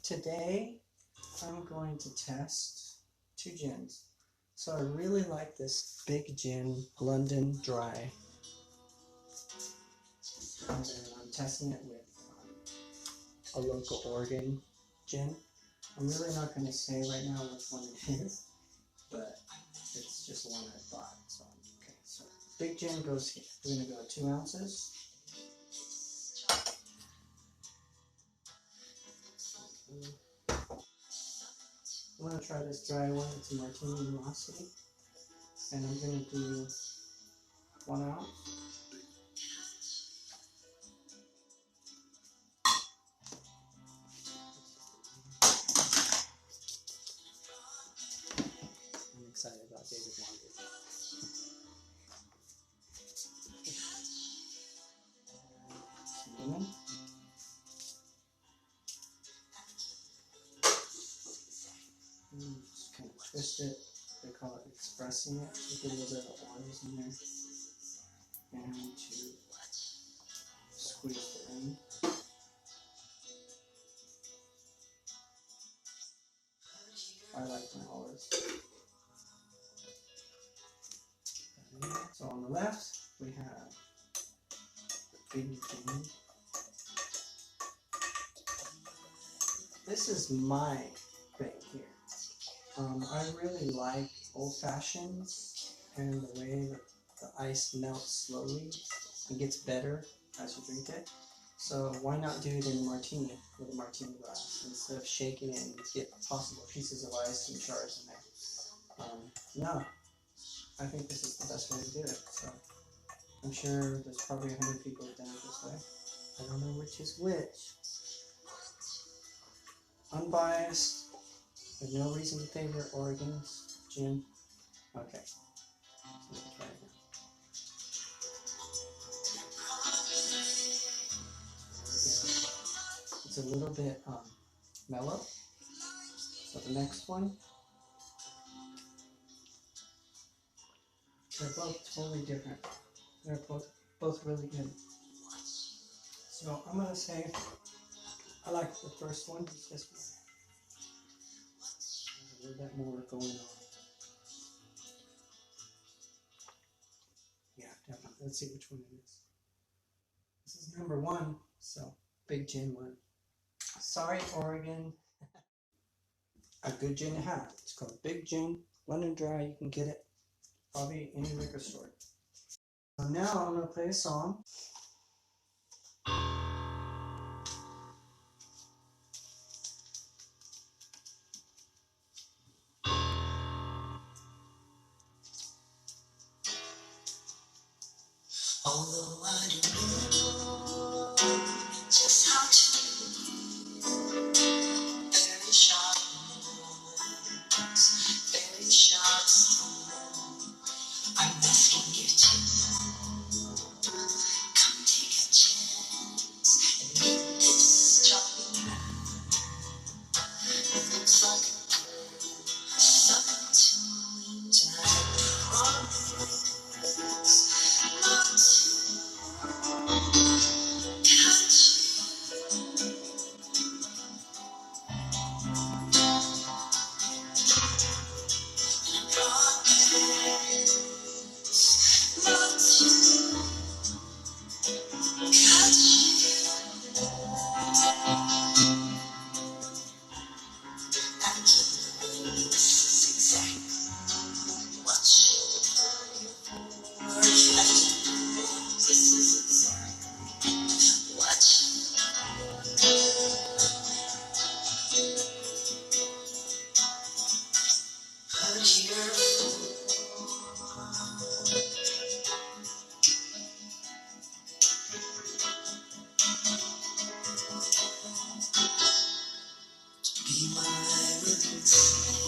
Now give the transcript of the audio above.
Today I'm going to test two gins. So I really like this big gin, London Dry. And then I'm testing it with a local Oregon gin. I'm really not going to say right now which one it is, but it's just one I bought. So okay, so big gin goes here. We're going to go 2 ounces. I'm going to try this dry one. It's a Martini Velocity. And I'm going to do 1 ounce. I'm excited about David Wander. Lemon. Just kind of twist it. They call it expressing it. So get a little bit of oils in there. And to squeeze it in. I like my olives. So on the left, we have the big gin. This is my thing here. I really like old fashions and the way that the ice melts slowly and gets better as you drink it. So why not do it in a martini with a martini glass instead of shaking it and get possible pieces of ice and shards in there. No, I think this is the best way to do it. So I'm sure there's probably 100 people who've done it this way. I don't know which is which. Unbiased, with no reason to favor Oregon's gin. Okay, so let's try it now. It's a little bit mellow. So the next one, they're both totally different. They're both really good. So I'm gonna say I like the first one. It's this one. There's a little bit more going on. Yeah, definitely. Let's see which one it is. This is number 1. So big gin one. Sorry, Oregon. A good gin to have. It's called Big Gin, London Dry. You can get it probably in any liquor store. So now I'm going to play a song. Although I don't know just how to very sharp moments, very sharp still. I'm asking you to come take a chance and meet this charming man. It looks like a girl sucking to time. Promise not to catch be my witness.